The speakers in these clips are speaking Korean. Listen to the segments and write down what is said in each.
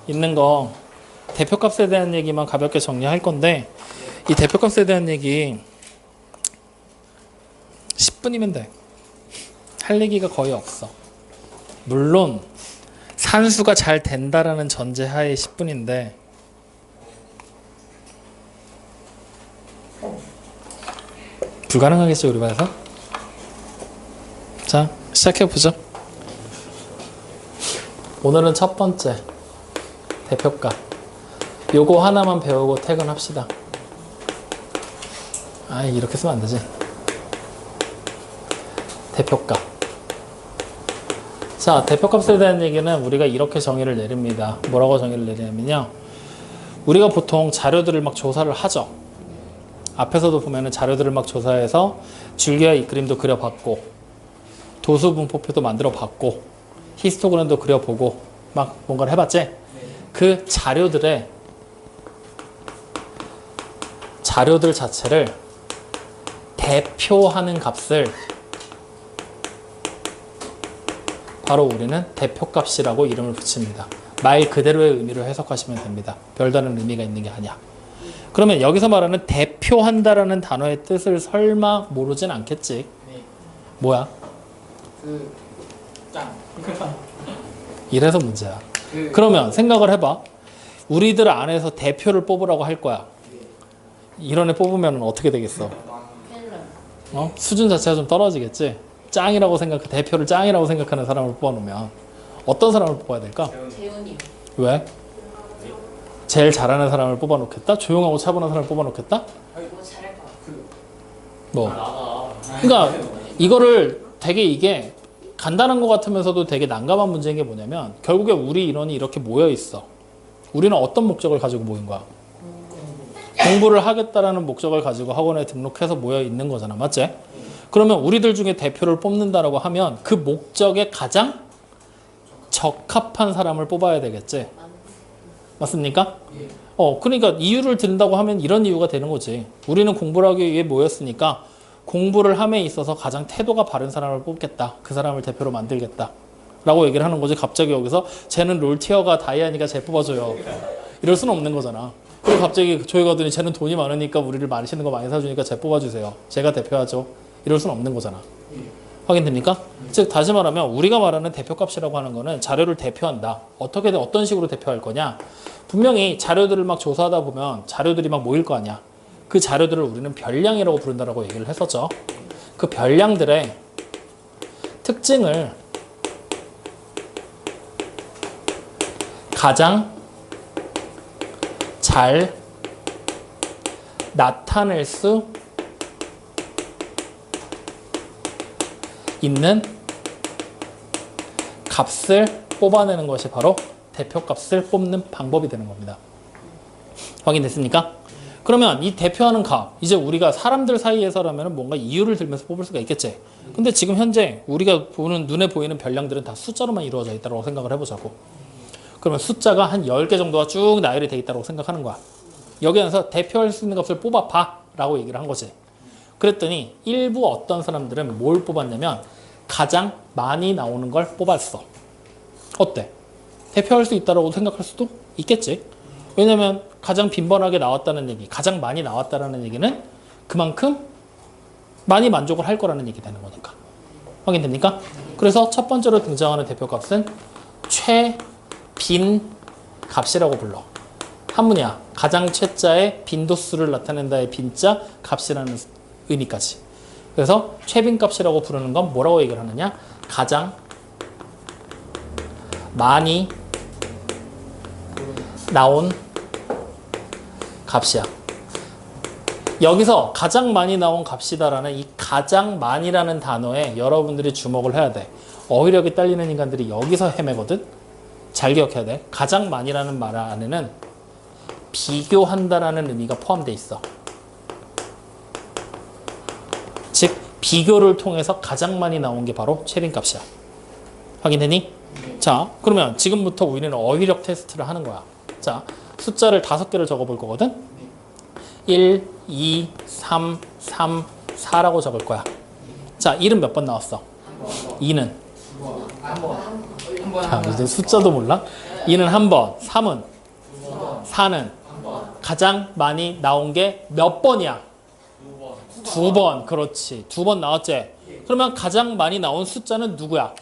있는 거 대표값에 대한 얘기만 가볍게 정리할 건데, 이 대표값에 대한 얘기 10분이면 돼. 할 얘기가 거의 없어. 물론 산수가 잘 된다라는 전제하에 10분인데 불가능하겠죠, 우리 반에서? 자, 시작해보죠. 오늘은 첫 번째 대표값, 요거 하나만 배우고 퇴근합시다. 이렇게 쓰면 안 되지. 대표값. 자, 대표값에 대한 얘기는 우리가 이렇게 정의를 내립니다. 뭐라고 정의를 내리냐면요, 우리가 보통 자료들을 막 조사를 하죠. 앞에서도 보면은 자료들을 막 조사해서 줄기와 잇그림도 그려봤고, 도수분포표도 만들어봤고, 히스토그램도 그려보고 막 뭔가를 해봤지? 그 자료들 자체를 대표하는 값을 바로 우리는 대표값이라고 이름을 붙입니다. 말 그대로의 의미로 해석하시면 됩니다. 별다른 의미가 있는 게 아니야. 그러면 여기서 말하는 대표한다라는 단어의 뜻을 설마 모르진 않겠지? 뭐야? 이래서 문제야. 그러면 생각을 해봐. 우리들 안에서 대표를 뽑으라고 할 거야. 이런 애 뽑으면 어떻게 되겠어? 수준 자체가 좀 떨어지겠지? 짱이라고 대표를 짱이라고 생각하는 사람을 뽑아놓으면 어떤 사람을 뽑아야 될까? 재훈이. 왜? 제일 잘하는 사람을 뽑아놓겠다? 조용하고 차분한 사람을 뽑아놓겠다? 뭐 잘할 것 같아. 뭐. 그러니까 이거를 되게 이게 간단한 것 같으면서도 되게 난감한 문제인 게 뭐냐면, 결국에 우리 인원이 이렇게 모여 있어. 우리는 어떤 목적을 가지고 모인 거야? 공부를 하겠다라는 목적을 가지고 학원에 등록해서 모여 있는 거잖아. 맞지? 그러면 우리들 중에 대표를 뽑는다라고 하면 그 목적에 가장 적합한 사람을 뽑아야 되겠지. 맞습니까? 그러니까 이유를 든다고 하면 이런 이유가 되는 거지. 우리는 공부를 하기 위해 모였으니까 공부를 함에 있어서 가장 태도가 바른 사람을 뽑겠다. 그 사람을 대표로 만들겠다. 라고 얘기를 하는 거지. 갑자기 여기서 쟤는 롤티어가 다이아니가 쟤 뽑아줘요. 이럴 수는 없는 거잖아. 그리고 갑자기 조회가 오더니 쟤는 돈이 많으니까 우리를 마시는 거 많이 사주니까 쟤 뽑아주세요. 제가 대표하죠. 이럴 수는 없는 거잖아. 확인됩니까? 즉 다시 말하면 우리가 말하는 대표값이라고 하는 거는 자료를 대표한다. 어떤 식으로 대표할 거냐? 분명히 자료들을 막 조사하다 보면 자료들이 막 모일 거 아니야. 그 자료들을 우리는 별량이라고 부른다라고 얘기를 했었죠. 그 별량들의 특징을 가장 잘 나타낼 수 있는 값을 뽑아내는 것이 바로 대표값을 뽑는 방법이 되는 겁니다. 확인됐습니까? 그러면 이 대표하는 값, 이제 우리가 사람들 사이에서라면 뭔가 이유를 들면서 뽑을 수가 있겠지. 근데 지금 현재 우리가 보는 눈에 보이는 별량들은 다 숫자로만 이루어져 있다고 생각을 해보자고. 그러면 숫자가 한 10개 정도가 쭉 나열이 돼 있다고 생각하는 거야. 여기 안에서 대표할 수 있는 값을 뽑아봐 라고 얘기를 한 거지. 그랬더니 일부 어떤 사람들은 뭘 뽑았냐면 가장 많이 나오는 걸 뽑았어. 어때? 대표할 수 있다고 생각할 수도 있겠지. 왜냐면 가장 빈번하게 나왔다는 얘기, 가장 많이 나왔다는 얘기는 그만큼 많이 만족을 할 거라는 얘기 되는 거니까. 확인됩니까? 그래서 첫 번째로 등장하는 대표값은 최빈 값이라고 불러. 한문이야. 가장 최자의 빈도수를 나타낸다의 빈자 값이라는 의미까지. 그래서 최빈 값이라고 부르는 건 뭐라고 얘기를 하느냐? 가장 많이 나온 값이야. 여기서 가장 많이 나온 값이다라는 이 가장 많이라는 단어에 여러분들이 주목을 해야 돼. 어휘력이 딸리는 인간들이 여기서 헤매거든. 잘 기억해야 돼. 가장 많이라는 말 안에는 비교한다라는 의미가 포함되어 있어. 즉 비교를 통해서 가장 많이 나온 게 바로 최빈 값이야. 확인되니? 자, 그러면 지금부터 우리는 어휘력 테스트를 하는 거야. 자, 숫자를 5개를 적어볼 거거든. 1, 2, 3, 3, 4라고 적을 거야. 자, 1은 몇 번 나왔어? 2는? 한 번. 야, 이제 숫자도 몰라? 2는 한 번, 3은 4는 가장 많이 나온 게 몇 번이야? 2번. 그렇지. 2번 나왔지? 그러면 가장 많이 나온 숫자는 누구야?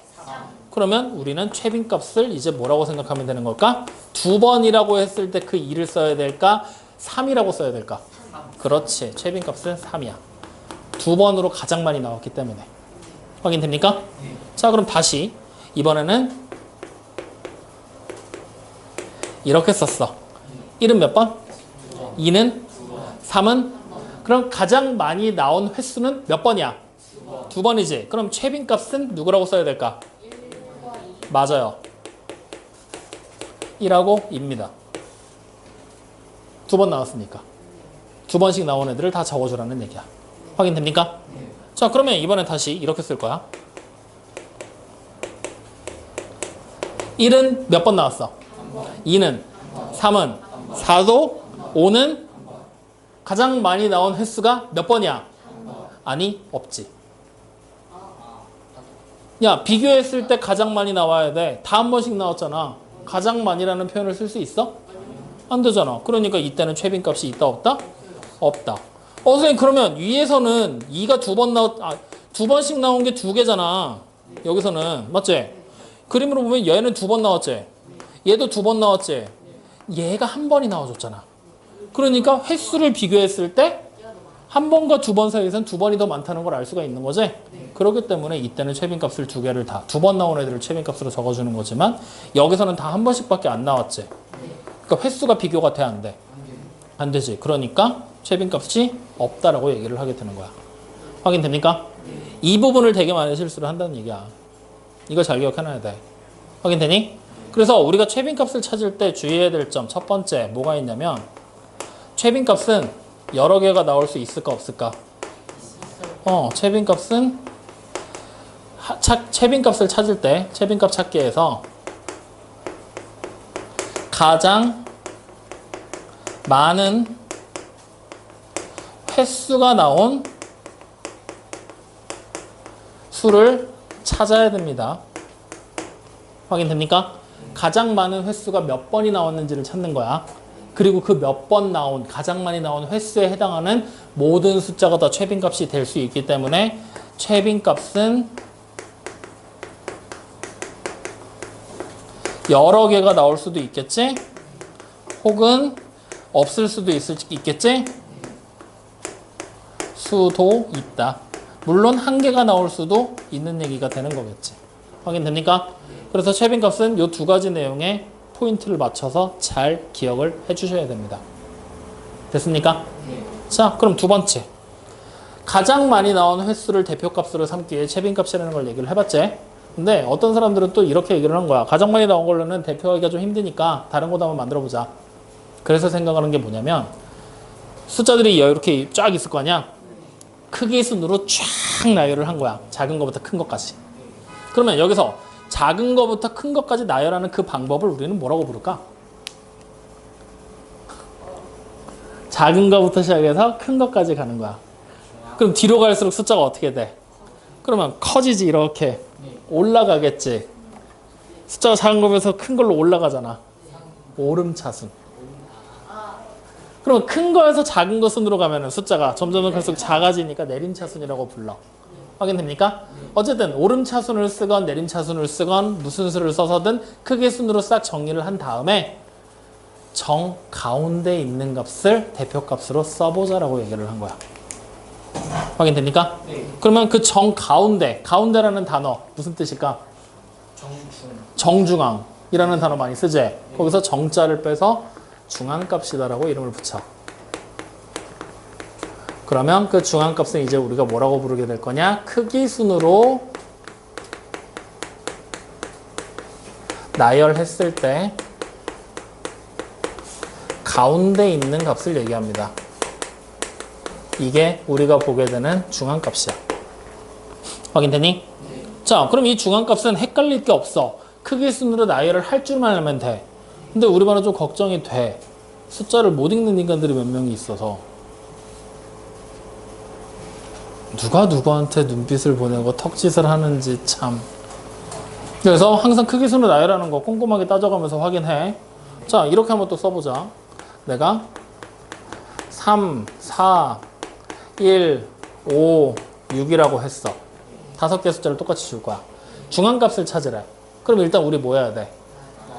그러면 우리는 최빈값을 이제 뭐라고 생각하면 되는 걸까? 2번이라고 했을 때 그 2를 써야 될까? 3이라고 써야 될까? 그렇지. 최빈값은 3이야. 2번으로 가장 많이 나왔기 때문에. 확인됩니까? 자, 그럼 다시 이번에는 이렇게 썼어. 1은 몇 번? 2는? 3은? 그럼 가장 많이 나온 횟수는 몇 번이야? 2번이지. 그럼 최빈값은 누구라고 써야 될까? 맞아요. 1하고 2입니다. 2번 나왔으니까. 2번씩 나온 애들을 다 적어주라는 얘기야. 확인됩니까? 자, 그러면 이번엔 다시 이렇게 쓸 거야. 1은 몇 번 나왔어? 2는? 3은? 4도? 5는? 가장 많이 나온 횟수가 몇 번이야? 아니, 없지. 야, 비교했을 때 가장 많이 나와야 돼. 다 한 번씩 나왔잖아. 가장 많이라는 표현을 쓸 수 있어? 안 되잖아. 그러니까 이때는 최빈값이 있다 없다? 없다. 선생님, 그러면 위에서는 2가 2번씩 나온 게 2개잖아. 여기서는. 맞지? 그림으로 보면 얘는 2번 나왔지? 얘도 2번 나왔지? 얘가 한 번이 나와줬잖아. 그러니까 횟수를 비교했을 때 한 번과 2번 사이에서는 2번이 더 많다는 걸 알 수가 있는 거지? 그렇기 때문에 이때는 최빈값을 2개를 다 2번 나온 애들을 최빈값으로 적어주는 거지만 여기서는 다 한 번씩밖에 안 나왔지? 그러니까 횟수가 비교가 돼, 안 돼? 안 되지. 그러니까 최빈값이 없다라고 얘기를 하게 되는 거야. 확인됩니까? 이 부분을 되게 많이 실수를 한다는 얘기야. 이거 잘 기억해놔야 돼. 확인되니? 그래서 우리가 최빈값을 찾을 때 주의해야 될 점 첫 번째 뭐가 있냐면 최빈값은 여러 개가 나올 수 있을까 없을까? 최빈값은 최빈값을 찾을 때 최빈값 찾기에서 가장 많은 횟수가 나온 수를 찾아야 됩니다. 확인됩니까? 가장 많은 횟수가 몇 번이 나왔는지를 찾는 거야. 그리고 그 몇 번 나온, 가장 많이 나온 횟수에 해당하는 모든 숫자가 다 최빈값이 될 수 있기 때문에 최빈값은 여러 개가 나올 수도 있겠지? 혹은 없을 수도 있겠지? 수도 있다. 물론 한 개가 나올 수도 있는 얘기가 되는 거겠지. 확인됩니까? 그래서 최빈값은 이 두 가지 내용에 포인트를 맞춰서 잘 기억을 해주셔야 됩니다. 됐습니까? 자, 그럼 두 번째. 가장 많이 나온 횟수를 대표값으로 삼기에 최빈값이라는 걸 얘기를 해봤지? 근데 어떤 사람들은 또 이렇게 얘기를 한 거야. 가장 많이 나온 걸로는 대표하기가 좀 힘드니까 다른 것도 한번 만들어보자. 그래서 생각하는 게 뭐냐면 숫자들이 이렇게 쫙 있을 거 아니야? 크기 순으로 쫙 나열을 한 거야. 작은 것부터 큰 것까지. 그러면 여기서 작은 것부터 큰 것까지 나열하는 그 방법을 우리는 뭐라고 부를까? 작은 것부터 시작해서 큰 것까지 가는 거야. 그럼 뒤로 갈수록 숫자가 어떻게 돼? 그러면 커지지. 이렇게 올라가겠지. 숫자가 작은 거면서 큰 걸로 올라가잖아. 오름차순. 그러면 큰 거에서 작은 거 순으로 가면 숫자가 점점 갈수록 작아지니까 내림차순이라고 불러. 확인됩니까? 어쨌든 오름차순을 쓰건 내림차순을 쓰건 무슨 수를 써서든 크기 순으로 싹 정리를 한 다음에 정 가운데 있는 값을 대표값으로 써보자라고 얘기를 한 거야. 확인됩니까? 네. 그러면 그 정 가운데, 가운데라는 단어 무슨 뜻일까? 정중앙이라는 단어 많이 쓰지? 네. 거기서 정자를 빼서 중앙값이다라고 이름을 붙여. 그러면 그 중앙값은 이제 우리가 뭐라고 부르게 될 거냐? 크기 순으로 나열했을 때 가운데 있는 값을 얘기합니다. 이게 우리가 보게 되는 중앙값이야. 확인되니? 자, 그럼 이 중앙값은 헷갈릴 게 없어. 크기 순으로 나열을 할 줄만 알면 돼. 근데 우리 반은 좀 걱정이 돼. 숫자를 못 읽는 인간들이 몇 명이 있어서 누가 누구한테 눈빛을 보내고 턱짓을 하는지 참 그래서 항상 크기순을 나열하는 거 꼼꼼하게 따져가면서 확인해. 자, 이렇게 한번 또 써보자. 내가 3, 4, 1, 5, 6이라고 했어. 5개의 숫자를 똑같이 줄 거야. 중앙값을 찾으래. 그럼 일단 우리 뭐 해야 돼?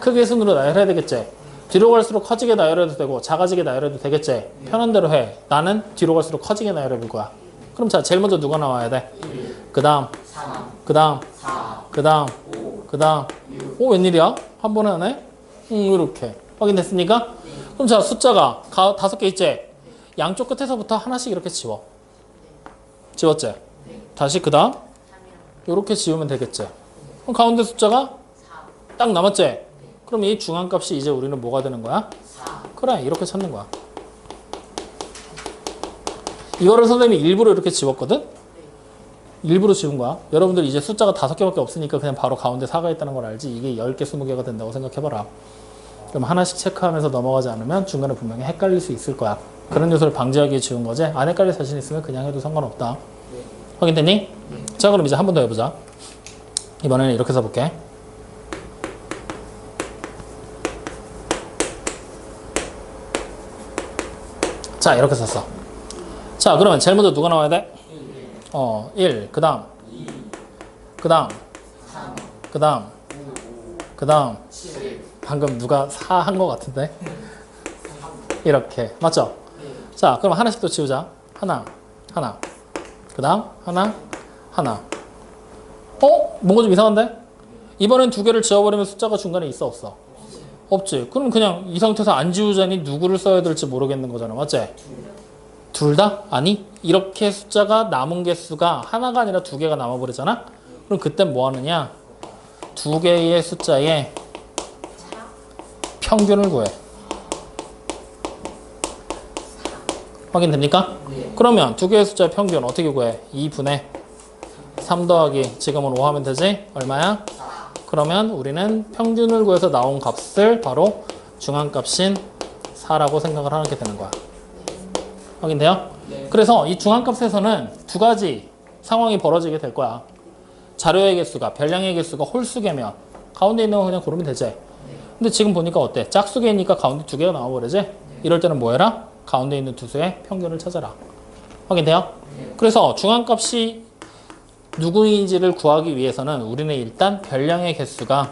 크기의 순으로 나열해야 되겠지? 뒤로 갈수록 커지게 나열해도 되고 작아지게 나열해도 되겠지? 편한 대로 해. 나는 뒤로 갈수록 커지게 나열해 볼 거야. 그럼 자, 제일 먼저 누가 나와야 돼? 그 다음, 그 다음, 그 다음, 그 다음. 오, 웬일이야? 한 번에 하네? 이렇게. 확인됐습니까? 그럼 자, 숫자가 5개 있지? 양쪽 끝에서부터 하나씩 이렇게 지워. 지웠지? 다시 그 다음 이렇게 지우면 되겠지? 그럼 가운데 숫자가 딱 남았지? 그럼 이 중앙값이 이제 우리는 뭐가 되는 거야? 그래, 이렇게 찾는 거야. 이거를 선생님이 일부러 이렇게 지웠거든? 일부러 지운 거야. 여러분들 이제 숫자가 5개밖에 없으니까 그냥 바로 가운데 4가 있다는 걸 알지? 이게 10개, 20개가 된다고 생각해봐라. 그럼 하나씩 체크하면서 넘어가지 않으면 중간에 분명히 헷갈릴 수 있을 거야. 그런 요소를 방지하기 위해 지운 거지? 안 헷갈릴 자신 있으면 그냥 해도 상관없다. 확인됐니? 자, 그럼 이제 한 번 더 해보자. 이번에는 이렇게 써볼게. 자, 이렇게 썼어. 자, 그러면 제일 먼저 누가 나와야 돼? 1, 그 다음, 그 다음, 그 다음, 그 다음. 방금 누가 4 한 거 같은데? 이렇게. 맞죠? 자, 그럼 하나씩 또 지우자. 하나, 하나. 그 다음, 하나, 하나. 뭔가 좀 이상한데? 이번엔 2개를 지워버리면 숫자가 중간에 있어, 없어? 없지. 그럼 그냥 이 상태에서 안 지우자니 누구를 써야 될지 모르겠는 거잖아. 맞지? 둘 다? 아니, 이렇게 숫자가 남은 개수가 하나가 아니라 2개가 남아버리잖아? 그럼 그땐 뭐 하느냐? 2개의 숫자의 평균을 구해. 확인됩니까? 그러면 2개의 숫자의 평균 어떻게 구해? 2분의 3 더하기 지금은 5 하면 되지? 얼마야? 그러면 우리는 평균을 구해서 나온 값을 바로 중앙값인 4라고 생각을 하게 되는 거야. 확인돼요? 그래서 이 중앙값에서는 2가지 상황이 벌어지게 될 거야. 자료의 개수가, 별량의 개수가 홀수개면 가운데 있는 거 그냥 고르면 되지. 근데 지금 보니까 어때? 짝수개니까 가운데 2개가 나와버리지? 이럴 때는 뭐 해라? 가운데 있는 두 수의 평균을 찾아라. 확인돼요? 그래서 중앙값이 누구인지를 구하기 위해서는 우리는 일단 별량의 개수가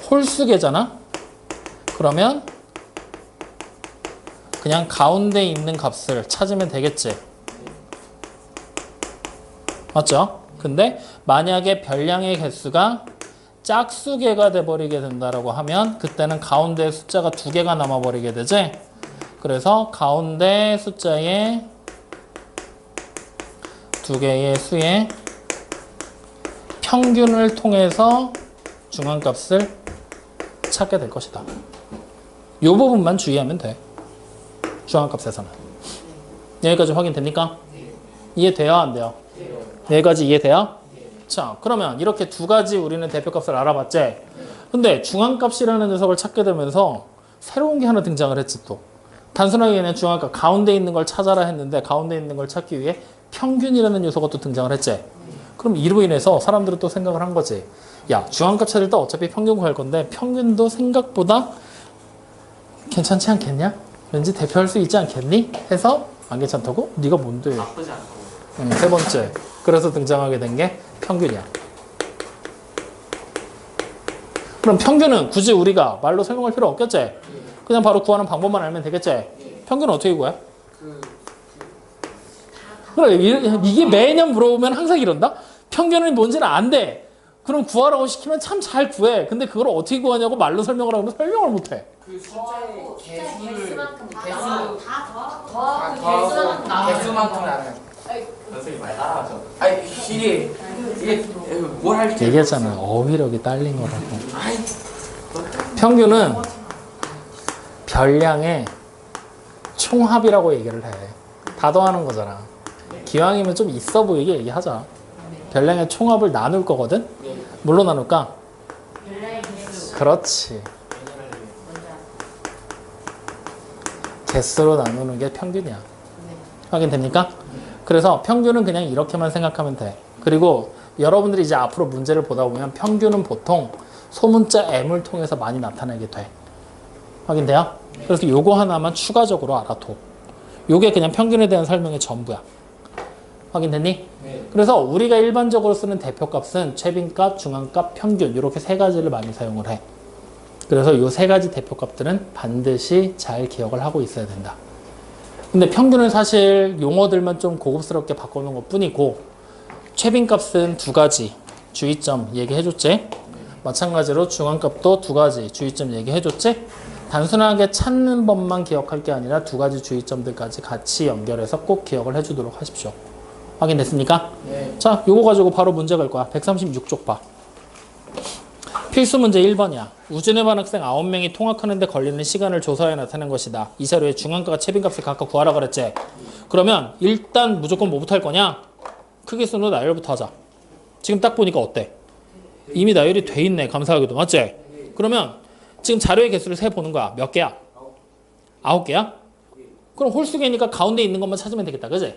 홀수개잖아? 그러면 그냥 가운데 있는 값을 찾으면 되겠지. 맞죠? 근데 만약에 별량의 개수가 짝수개가 돼버리게 된다라고 하면 그때는 가운데 숫자가 2개가 남아버리게 되지? 그래서 가운데 숫자의 2개의 수의 평균을 통해서 중앙값을 찾게 될 것이다. 이 부분만 주의하면 돼. 중앙값에서는. 여기까지 확인됩니까? 이해돼요? 안 돼요? 여기까지 이해돼요? 자, 그러면 이렇게 2가지 우리는 대표값을 알아봤지? 근데 중앙값이라는 녀석을 찾게 되면서 새로운 게 하나 등장을 했지 또. 단순하게 그냥 중앙값 가운데 있는 걸 찾아라 했는데 가운데 있는 걸 찾기 위해 평균이라는 요소가 또 등장을 했지? 그럼 이로 인해서 사람들은 또 생각을 한 거지. 야, 중앙값 찾을 때 어차피 평균 구할 건데 평균도 생각보다 괜찮지 않겠냐? 왠지 대표할 수 있지 않겠니? 해서 안 괜찮다고? 네가 뭔데? 나쁘지 않고. 세 번째. 그래서 등장하게 된 게 평균이야. 그럼 평균은 굳이 우리가 말로 설명할 필요 없겠지? 그냥 바로 구하는 방법만 알면 되겠지? 평균은 어떻게 구해? 그래, 이게 매년 물어보면 항상 이런다? 평균은 뭔지는 안 돼. 그럼 구하라고 시키면 참 잘 구해. 근데 그걸 어떻게 구하냐고 말로 설명을 하면 설명을 못 해. 그 숫자의 개수를 개수만큼 나는. 선생님 말 따라하죠. 아니 이게 뭘 할지 얘기했잖아. 어휘력이 딸린 거라고. 평균은 별량의 총합이라고 얘기를 해. 다 더하는 거잖아. 기왕이면 좀 있어 보이게 얘기하자. 별량의 총합을 나눌 거거든? 뭘로 나눌까? 그렇지. 개수로 나누는 게 평균이야. 확인됩니까? 그래서 평균은 그냥 이렇게만 생각하면 돼. 그리고 여러분들이 이제 앞으로 문제를 보다 보면 평균은 보통 소문자 M을 통해서 많이 나타나게 돼. 확인돼요? 그래서 요거 하나만 추가적으로 알아둬. 요게 그냥 평균에 대한 설명의 전부야. 확인됐니? 네. 그래서 우리가 일반적으로 쓰는 대표값은 최빈값, 중앙값, 평균 이렇게 세 가지를 많이 사용을 해. 그래서 이 세 가지 대표값들은 반드시 잘 기억을 하고 있어야 된다. 근데 평균은 사실 용어들만 좀 고급스럽게 바꿔놓은 것 뿐이고 최빈값은 두 가지 주의점 얘기해줬지? 마찬가지로 중앙값도 두 가지 주의점 얘기해줬지? 단순하게 찾는 법만 기억할 게 아니라 두 가지 주의점들까지 같이 연결해서 꼭 기억을 해주도록 하십시오. 확인됐습니까? 네. 자, 요거 가지고 바로 문제 갈 거야. 136쪽 봐. 필수 문제 1번이야. 우준의 반 학생 9명이 통학하는데 걸리는 시간을 조사해 나타낸 것이다. 이 자료에 중앙값과 최빈값을 각각 구하라 그랬지. 그러면 일단 무조건 뭐부터 할 거냐? 크기 순으로 나열부터 하자. 지금 딱 보니까 어때? 이미 나열이 돼 있네. 감사하게도. 맞지? 그러면 지금 자료의 개수를 세 보는 거야. 몇 개야? 9개야? 그럼 홀수개니까 가운데 있는 것만 찾으면 되겠다. 그지?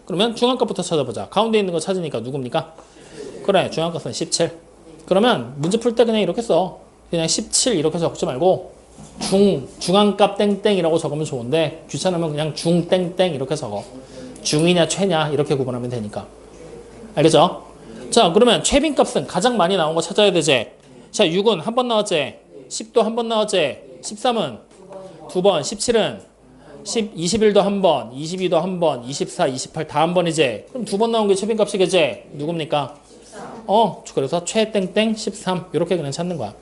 그러면 중앙값부터 찾아보자. 가운데 있는 거 찾으니까 누굽니까? 그래, 중앙값은 17. 그러면 문제 풀 때 그냥 이렇게 써. 그냥 17 이렇게 적지 말고 중앙값 땡땡이라고 적으면 좋은데 귀찮으면 그냥 중 땡땡 이렇게 적어. 중이냐 최냐 이렇게 구분하면 되니까. 알겠죠? 자, 그러면 최빈값은 가장 많이 나온 거 찾아야 되지. 자, 6은 한 번 나왔지. 10도 한 번 나왔지. 13은 두 번. 17은 21도 한 번, 22도 한 번, 24, 28 다 한 번이지. 그럼 두 번 나온 게 최빈값이겠지. 누굽니까? 그래서 최땡땡 13 이렇게 그냥 찾는 거야.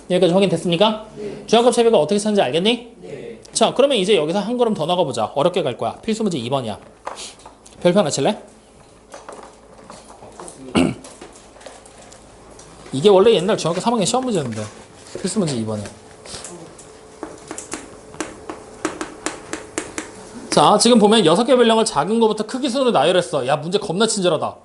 여기까지 확인됐습니까? 네. 중앙값 최빈값 어떻게 찾는지 알겠니? 네. 자, 그러면 이제 여기서 한 걸음 더 나가 보자. 어렵게 갈 거야. 필수 문제 2번이야. 별표 하나 칠래? 이게 원래 옛날 중학교 3학년 시험 문제였는데 필수 문제 2번이야. 자, 지금 보면 6개 별량을 작은 거부터 크기 순으로 나열했어. 야, 문제 겁나 친절하다.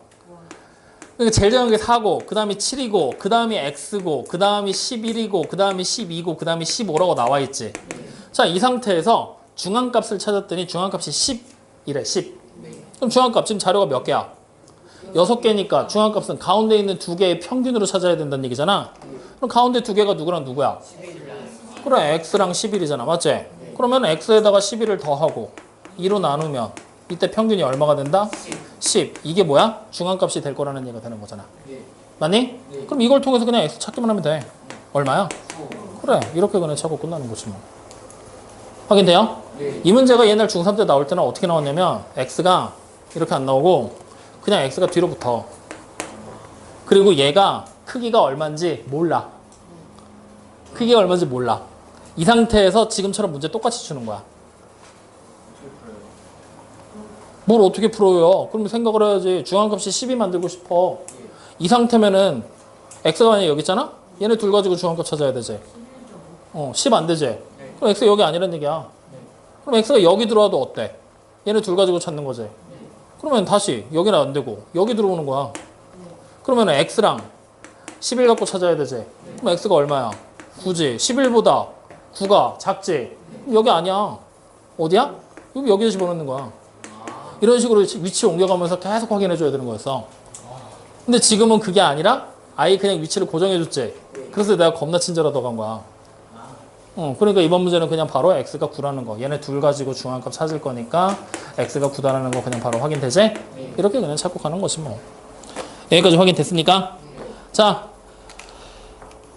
그러니까 제일 작은 게 4고, 그 다음이 7이고, 그 다음이 X고, 그 다음이 11이고, 그 다음이 12고, 그 다음이 15라고 나와 있지. 자, 이 상태에서 중앙값을 찾았더니 중앙값이 10이래, 10. 그럼 중앙값 지금 자료가 몇 개야? 6개니까 중앙값은 가운데 있는 두 개의 평균으로 찾아야 된다는 얘기잖아. 그럼 가운데 두 개가 누구랑 누구야? 그래, X랑 11이잖아. 맞지? 그러면 X에다가 11을 더하고 2로 나누면 이때 평균이 얼마가 된다? 10. 이게 뭐야? 중앙값이 될 거라는 얘기가 되는 거잖아. 맞니? 그럼 이걸 통해서 그냥 X 찾기만 하면 돼. 얼마야? 그래, 이렇게 그냥 찾고 끝나는 거지 뭐. 확인돼요? 이 문제가 옛날 중3 때 나올 때는 어떻게 나왔냐면 X가 이렇게 안 나오고 그냥 X가 뒤로 붙어. 그리고 얘가 크기가 얼마인지 몰라. 크기가 얼마인지 몰라. 이 상태에서 지금처럼 문제 똑같이 주는 거야. 뭘 어떻게 풀어요? 그럼 생각을 해야지. 중앙값이 10이 만들고 싶어. 이 상태면은 X가 만약에 여기 있잖아? 얘네 둘 가지고 중앙값 찾아야 되지. 10 안 되지. 그럼 X가 여기 아니란 얘기야. 그럼 X가 여기 들어와도 어때? 얘네 둘 가지고 찾는 거지. 그러면 다시 여기는 안 되고 여기 들어오는 거야. 그러면 X랑 11 갖고 찾아야 되지. 그럼 X가 얼마야? 9지. 11보다 9가 작지. 그럼 여기 아니야. 어디야? 여기에 집어넣는 거야. 이런 식으로 위치 옮겨가면서 계속 확인해줘야 되는 거였어. 근데 지금은 그게 아니라 아예 그냥 위치를 고정해줬지. 그래서 내가 겁나 친절하다고 한 거야. 그러니까 이번 문제는 그냥 바로 X가 9라는 거. 얘네 둘 가지고 중앙값 찾을 거니까 X가 9다라는 거 그냥 바로 확인되지? 이렇게 그냥 찾고 가는 거지 뭐. 여기까지 확인됐습니까? 자,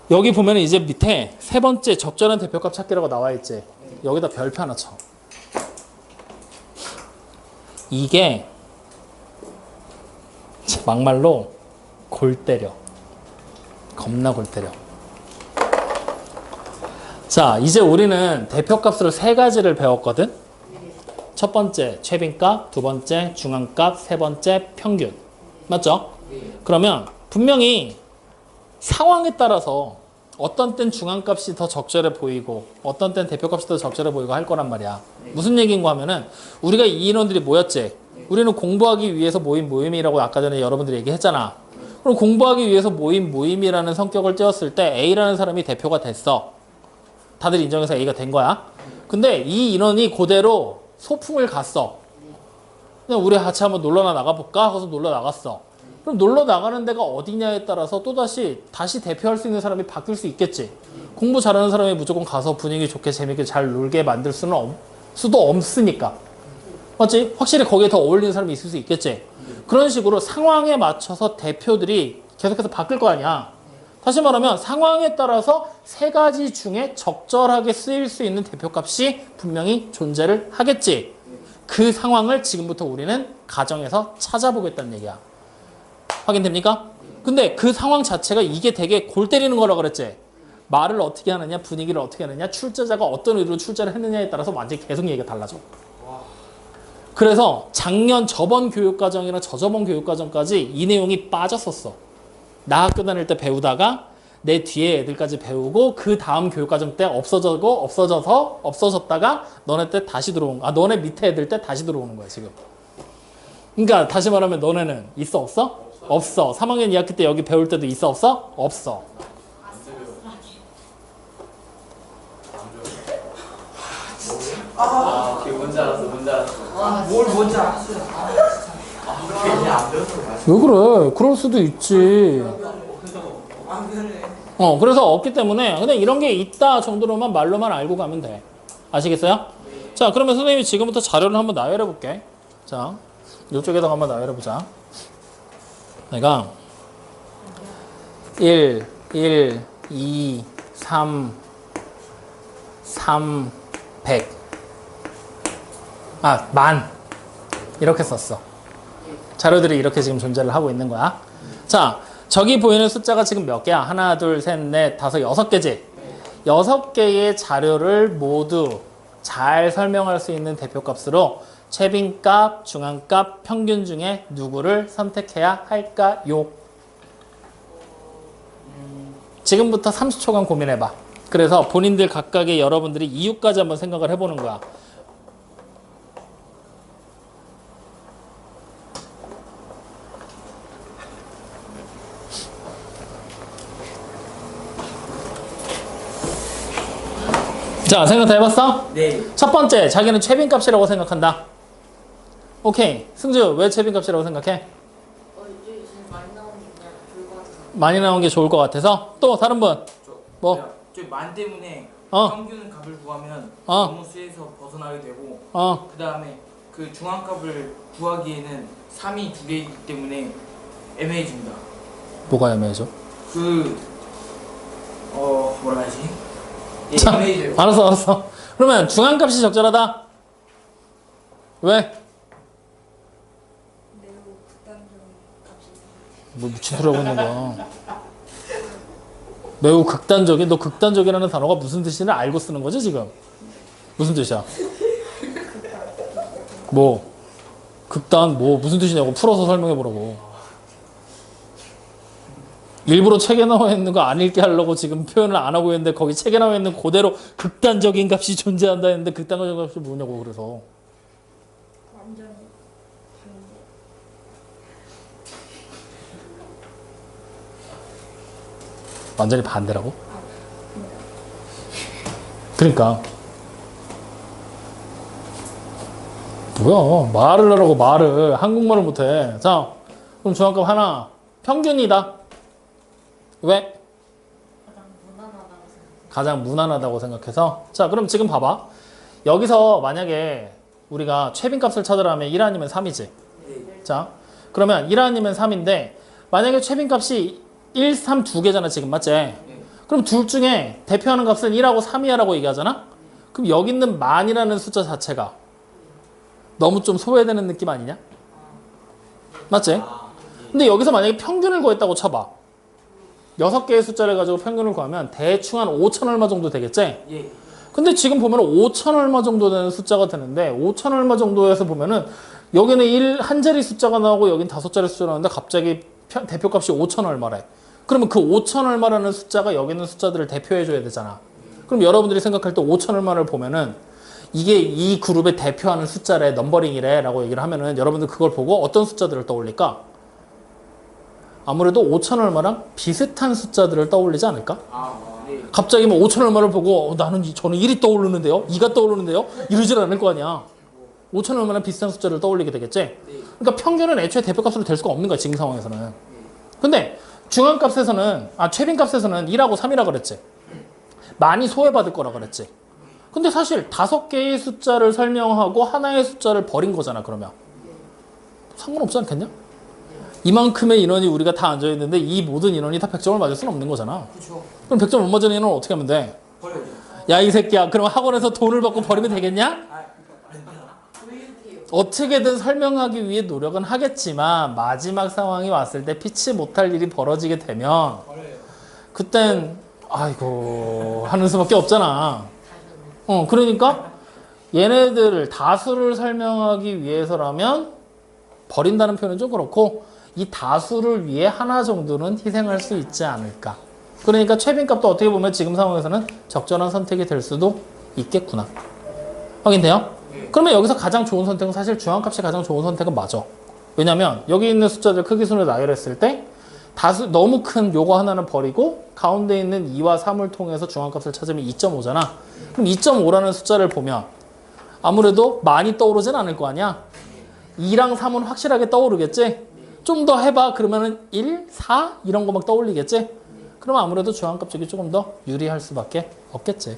여기 보면 이제 밑에 세 번째 적절한 대표값 찾기라고 나와 있지. 여기다 별표 하나 쳐. 이게 막말로 골 때려. 겁나 골 때려. 자, 이제 우리는 대표값으로 세 가지를 배웠거든. 첫 번째 최빈값, 두 번째 중앙값, 세 번째 평균. 맞죠? 그러면 분명히 상황에 따라서 어떤 땐 중앙값이 더 적절해 보이고 어떤 땐 대표값이 더 적절해 보이고 할 거란 말이야. 무슨 얘기인가 하면은 우리가 이 인원들이 모였지. 우리는 공부하기 위해서 모인 모임이라고 아까 전에 여러분들이 얘기했잖아. 그럼 공부하기 위해서 모인 모임이라는 성격을 띄웠을 때 A라는 사람이 대표가 됐어. 다들 인정해서 A가 된 거야. 근데 이 인원이 그대로 소풍을 갔어. 그냥 우리 같이 한번 놀러 나가볼까? 하고서 놀러 나갔어. 그럼 놀러 나가는 데가 어디냐에 따라서 또다시 다시 대표할 수 있는 사람이 바뀔 수 있겠지. 공부 잘하는 사람이 무조건 가서 분위기 좋게 재밌게 잘 놀게 만들 수도 없으니까. 맞지? 확실히 거기에 더 어울리는 사람이 있을 수 있겠지. 그런 식으로 상황에 맞춰서 대표들이 계속해서 바뀔 거 아니야. 다시 말하면 상황에 따라서 세 가지 중에 적절하게 쓰일 수 있는 대표값이 분명히 존재를 하겠지. 그 상황을 지금부터 우리는 가정에서 찾아보겠다는 얘기야. 확인됩니까? 근데 그 상황 자체가 이게 되게 골 때리는 거라 그랬지. 말을 어떻게 하느냐, 분위기를 어떻게 하느냐, 출제자가 어떤 의도로 출제를 했느냐에 따라서 완전히 계속 얘기가 달라져. 그래서 저번 교육과정이나 저저번 교육과정까지 이 내용이 빠졌었어. 나 학교 다닐 때 배우다가 내 뒤에 애들까지 배우고 그 다음 교육과정 때 없어졌다가 너네 때 다시 너네 밑에 애들 때 다시 들어오는 거야, 지금. 그러니까 다시 말하면 너네는 있어, 없어? 없어. 3학년 2학기 때 여기 배울 때도 있어, 없어? 없어. 그게 뭔지 알았어. 뭘 뭔지 알았어요. 그게 안 배워서 왜 그래? 그럴 수도 있지. 안 그래. 그래서 없기 때문에 그냥 이런 게 있다 정도로만 말로만 알고 가면 돼. 아시겠어요? 자, 그러면 선생님이 지금부터 자료를 한번 나열해 볼게. 자, 이쪽에다가 한번 나열해 보자. 내가 1, 2, 3, 100. 만. 이렇게 썼어. 자료들이 이렇게 지금 존재를 하고 있는 거야. 자, 저기 보이는 숫자가 지금 몇 개야? 하나, 둘, 셋, 넷, 다섯, 6개지? 6개의 자료를 모두 잘 설명할 수 있는 대표값으로 최빈값, 중앙값, 평균 중에 누구를 선택해야 할까요? 지금부터 30초간 고민해봐. 그래서 본인들 각각의 여러분들이 이유까지 한번 생각을 해보는 거야. 자, 생각 다 해봤어? 네. 첫 번째, 자기는 최빈값이라고 생각한다. 오케이. 승주, 왜 최빈값이라고 생각해? 이제 많이 나오는 게 그냥 좋을 것 같아서. 많이 나온 게 좋을 것 같아서. 또 다른 분. 뭐? 저만 때문에 어. 평균 값을 구하면 어. 너무 수에서 벗어나게 되고 어. 그 다음에 그 중앙값을 구하기에는 3이 2개이기 때문에 애매해집니다. 뭐가 애매해져? 뭐라 하지? 예, 자, 애매해져요. 알았어. 그러면 중앙값이 적절하다? 왜? 매우 극단적인 값이. 뭐 미친 소리 하고 있는 거야. 매우 극단적인? 너 극단적이라는 단어가 무슨 뜻인지 알고 쓰는 거지 지금? 무슨 뜻이야? 뭐? 극단 뭐 무슨 뜻이냐고 풀어서 설명해 보라고. 일부러 책에 나와 있는 거 안 읽게 하려고 지금 표현을 안 하고 있는데 거기 책에 나와 있는 그대로 극단적인 값이 존재한다 했는데 극단적인 값이 뭐냐고. 그래서 완전 반대. 완전히 반대라고? 그러니까 뭐야, 말을 하라고. 말을 한국말을 못해. 자, 그럼 중앙값 하나 평균이다. 왜? 가장 무난하다고 생각해서. 자, 그럼 지금 봐봐. 여기서 만약에 우리가 최빈값을 찾으라면 1 아니면 3이지. 자, 그러면 1 아니면 3인데 만약에 최빈값이 1, 3 두 개잖아 지금. 맞지? 그럼 둘 중에 대표하는 값은 1하고 3이야라고 얘기하잖아. 그럼 여기 있는 만이라는 숫자 자체가 너무 좀 소외되는 느낌 아니냐? 맞지? 근데 여기서 만약에 평균을 구했다고 쳐봐. 6개의 숫자를 가지고 평균을 구하면 대충 한 5천 얼마 정도 되겠지? 예. 근데 지금 보면 5천 얼마 정도 되는 숫자가 되는데 5천 얼마 정도에서 보면은 여기는 한 자리 숫자가 나오고 여긴 5자리 숫자가 나오는데 갑자기 대표값이 5천 얼마래. 그러면 그 5천 얼마라는 숫자가 여기 있는 숫자들을 대표해줘야 되잖아. 그럼 여러분들이 생각할 때 5천 얼마를 보면은 이게 이 그룹의 대표하는 숫자래, 넘버링이래 라고 얘기를 하면은 여러분들 그걸 보고 어떤 숫자들을 떠올릴까? 아무래도 5천 얼마랑 비슷한 숫자들을 떠올리지 않을까? 네. 갑자기 뭐 5천 얼마를 보고 저는 1이 떠오르는데요? 2가 떠오르는데요? 이러질 않을 거 아니야. 5천은 얼마나 비슷한 숫자를 떠올리게 되겠지? 그러니까 평균은 애초에 대표값으로 될 수가 없는 거야, 지금 상황에서는. 근데 중앙값에서는, 최빈값에서는 1하고 3이라 그랬지. 많이 소외받을 거라 그랬지. 근데 사실 5개의 숫자를 설명하고 하나의 숫자를 버린 거잖아, 그러면. 상관없지 않겠냐? 이만큼의 인원이 우리가 다 앉아있는데 이 모든 인원이 다 100점을 맞을 수는 없는 거잖아. 그쵸. 그럼 100점 못 맞은 인원은 어떻게 하면 돼? 버려야죠. 야, 이 새끼야. 그럼 학원에서 돈을 받고 버리면 되겠냐? 어떻게든 설명하기 위해 노력은 하겠지만 마지막 상황이 왔을 때 피치 못할 일이 벌어지게 되면 버려요. 그땐 아이고 하는 수밖에 없잖아. 그러니까 얘네들을 다수를 설명하기 위해서라면 버린다는 표현은 좀 그렇고 이 다수를 위해 하나 정도는 희생할 수 있지 않을까. 그러니까 최빈값도 어떻게 보면 지금 상황에서는 적절한 선택이 될 수도 있겠구나. 확인돼요? 그러면 여기서 가장 좋은 선택은 사실 중앙값이 가장 좋은 선택은 맞아. 왜냐면 여기 있는 숫자들 크기 순을 나열했을 때 다수 너무 큰 요거 하나는 버리고 가운데 있는 2와 3을 통해서 중앙값을 찾으면 2.5잖아. 그럼 2.5라는 숫자를 보면 아무래도 많이 떠오르진 않을 거 아니야. 2랑 3은 확실하게 떠오르겠지? 좀 더 해봐. 그러면은 1, 4 이런 거 막 떠올리겠지? 그러면 아무래도 중앙값 쪽이 조금 더 유리할 수밖에 없겠지.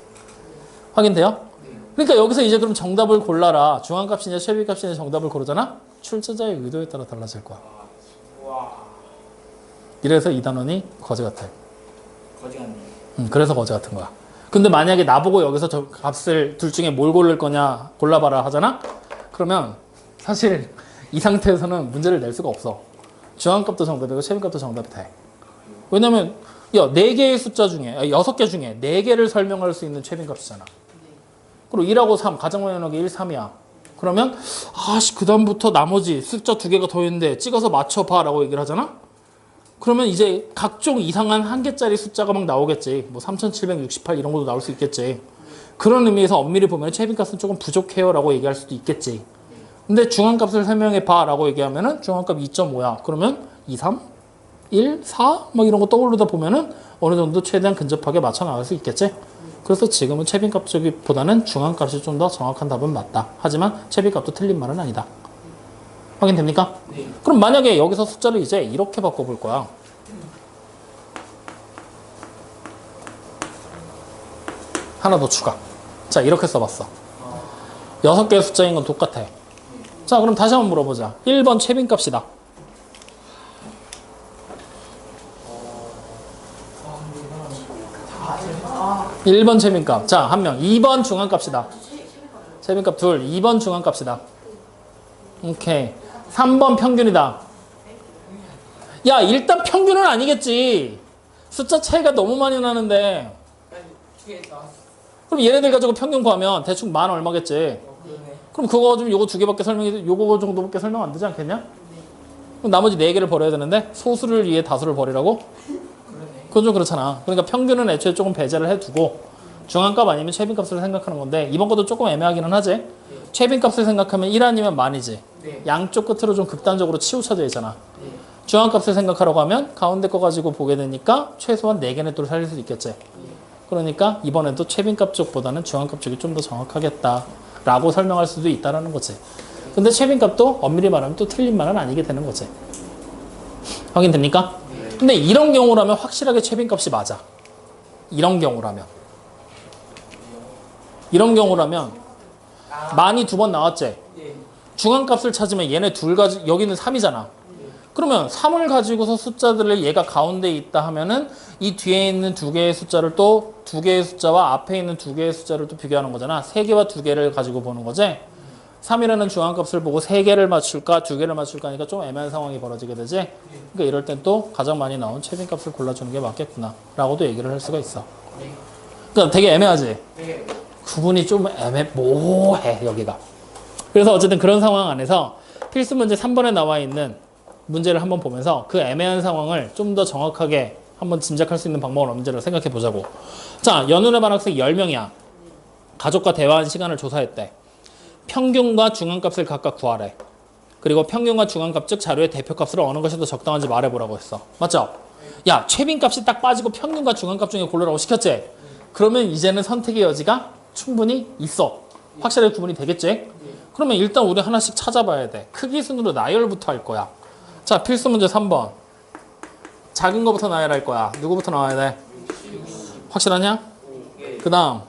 확인돼요? 그러니까 여기서 이제 그럼 정답을 골라라. 중앙값이냐 최빈값이냐 정답을 고르잖아? 출제자의 의도에 따라 달라질 거야. 와. 이래서 이 단원이 거지 같아. 거지 같네요. 그래서 거지 같은 거야. 근데 만약에 나보고 여기서 저 값을 둘 중에 뭘 고를 거냐 골라봐라 하잖아? 그러면 사실 이 상태에서는 문제를 낼 수가 없어. 중앙값도 정답이고 최빈값도 정답이 돼. 왜냐면 4개의 숫자 중에 6개 중에 4개를 설명할 수 있는 최빈값이잖아. 그리고 1하고 3 가장 많이 나오는 게 1, 3이야. 그러면 그 다음부터 나머지 숫자 2개가 더 있는데 찍어서 맞춰봐 라고 얘기를 하잖아? 그러면 이제 각종 이상한 한 개짜리 숫자가 막 나오겠지. 뭐 3768 이런 것도 나올 수 있겠지. 그런 의미에서 엄밀히 보면 최빈값은 조금 부족해요 라고 얘기할 수도 있겠지. 근데 중앙값을 설명해봐 라고 얘기하면은 중앙값 2.5야. 그러면 2, 3, 1, 4 막 이런 거 떠오르다 보면은 어느 정도 최대한 근접하게 맞춰 나갈 수 있겠지. 그래서 지금은 최빈값 쪽보다는 중앙값이 좀 더 정확한 답은 맞다. 하지만 최빈값도 틀린 말은 아니다. 확인됩니까? 네. 그럼 만약에 여기서 숫자를 이제 이렇게 바꿔볼 거야. 하나 더 추가. 자, 이렇게 써봤어. 6개의 숫자인 건 똑같아. 자, 그럼 다시 한번 물어보자. 1번 최빈값이다. 1번 최빈값. 자, 한 명. 2번 중앙값이다. 최빈값 둘. 2번 중앙값이다. 오케이. 3번 평균이다. 야, 일단 평균은 아니겠지. 숫자 차이가 너무 많이 나는데. 그럼 얘네들 가지고 평균 구하면 대충 만 얼마겠지. 그러네. 그럼 그거 좀 요거 2개밖에 설명이, 요거 정도밖에 설명 안 되지 않겠냐? 그럼 나머지 4개를 버려야 되는데 소수를 위해 다수를 버리라고? 그러네. 그건 좀 그렇잖아. 그러니까 평균은 애초에 조금 배제를 해두고 중앙값 아니면 최빈값을 생각하는 건데 이번 것도 조금 애매하기는 하지. 최빈값을 생각하면 1 아니면 만이지. 네. 양쪽 끝으로 좀 극단적으로 치우쳐져 있잖아. 네. 중앙값을 생각하라고 하면 가운데 거 가지고 보게 되니까 최소한 4개는 또 살릴 수 있겠지. 그러니까 이번에도 최빈값 쪽보다는 중앙값 쪽이 좀 더 정확하겠다라고 설명할 수도 있다라는 거지. 근데 최빈값도 엄밀히 말하면 또 틀린 말은 아니게 되는 거지. 확인됩니까? 근데 이런 경우라면 확실하게 최빈값이 맞아. 이런 경우라면 만이 2번 나왔지. 네. 중앙값을 찾으면 얘네 둘 가지 여기는 3이잖아. 그러면 3을 가지고서 숫자들을 얘가 가운데 있다 하면은 이 뒤에 있는 2개의 숫자를 또 2개의 숫자와 앞에 있는 2개의 숫자를 또 비교하는 거잖아. 3개와 2개를 가지고 보는 거지. 3이라는 중앙값을 보고 3개를 맞출까 2개를 맞출까 하니까 좀 애매한 상황이 벌어지게 되지. 그러니까 이럴 땐 또 가장 많이 나온 최빈값을 골라주는 게 맞겠구나 라고도 얘기를 할 수가 있어. 그러니까 되게 애매하지. 네. 구분이 좀 모호해 여기가. 그래서 어쨌든 그런 상황 안에서 필수 문제 3번에 나와 있는 문제를 한번 보면서 그 애매한 상황을 좀 더 정확하게 한번 짐작할 수 있는 방법은 없는지를 생각해 보자고. 자, 연운의 반 학생 10명이야. 가족과 대화한 시간을 조사했대. 평균과 중앙값을 각각 구하래. 그리고 평균과 중앙값 즉 자료의 대표값으로 어느 것이 더 적당한지 말해보라고 했어. 맞죠? 야, 최빈값이 딱 빠지고 평균과 중앙값 중에 고르라고 시켰지? 그러면 이제는 선택의 여지가 충분히 있어. 확실하게 구분이 되겠지? 그러면 일단 우리 하나씩 찾아봐야 돼. 크기 순으로 나열부터 할 거야. 자, 필수 문제 3번. 작은 거부터 나열할 거야. 누구부터 나와야 돼? 확실하냐? 그 다음.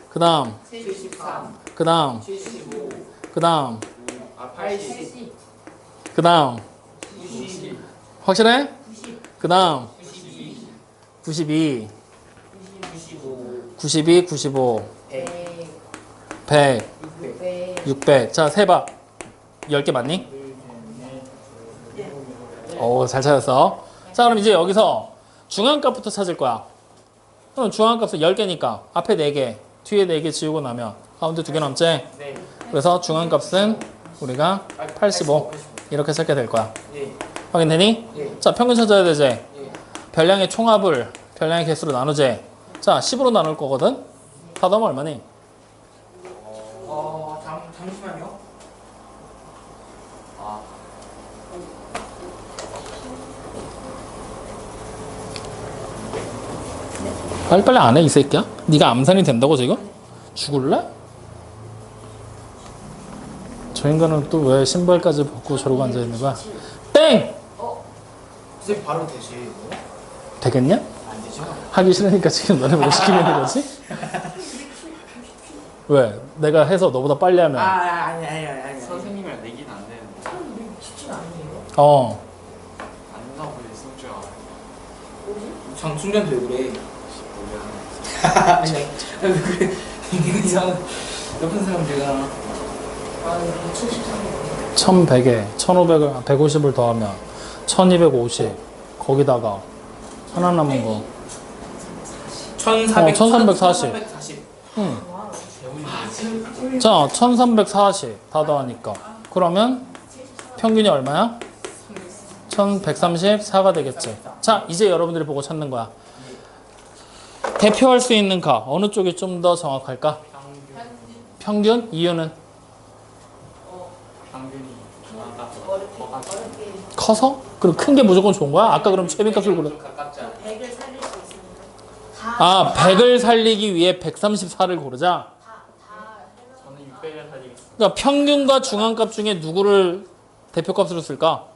그 다음. 73, 그 다음. 75, 그 다음. 80, 그 다음. 90, 확실해? 그 다음. 92, 92. 95, 92, 95. 100, 100. 600, 600. 자, 세봐. 10개 맞니? 오, 잘 찾았어. 자, 그럼 이제 여기서 중앙값부터 찾을 거야. 그럼 중앙값은 10개니까 앞에 4개, 뒤에 4개 지우고 나면 가운데 2개 남지? 네. 그래서 중앙값은 우리가 85 이렇게 찾게 될 거야. 예. 확인되니? 예. 자, 평균 찾아야 되지? 예. 별량의 총합을 별량의 개수로 나누지? 자, 10으로 나눌 거거든? 다 더하면 얼마니? 잠시만요. 빨리빨리 안 해, 이 새끼야? 네가 암산이 된다고 지금? 죽을래? 저 인간은 또 왜 신발까지 벗고 저러고 앉아있는 거야? 땡! 선생님 바로 되지 이거? 되겠냐? 안 되죠? 하기 싫으니까 지금 너네 뭐 시키고 있는 거지? 왜? 내가 해서 너보다 빨리 하면 아니. 선생님이랑 내기는 안 되는데 쉽진 않네요. 안 된다고 그래 승주야. 장충전 왜 그래? 뭐야? 아니 왜 그래? 내가 이상한 옆에 사람 내가 아, 이거 73이요. 1100에 1500을 150을 더하면 1250 거기다가 하나 남은 거 1440. 1340. 응. 자, 1340 다 더하니까 그러면 평균이 얼마야? 1134가 되겠지. 자, 이제 여러분들이 보고 찾는 거야. 대표할 수 있는 가 어느 쪽이 좀 더 정확할까? 평균? 이유는? 당근이 중앙다. 어렵게 커서? 그럼 큰 게 무조건 좋은 거야? 아까 그럼 최빈값을 고르. 가깝잖아. 100을 살릴 수 있습니다. 아, 100을 살리기 위해 134를 고르자. 저는 600을 살리겠습니다. 그러니까 평균과 중앙값 중에 누구를 대표값으로 쓸까?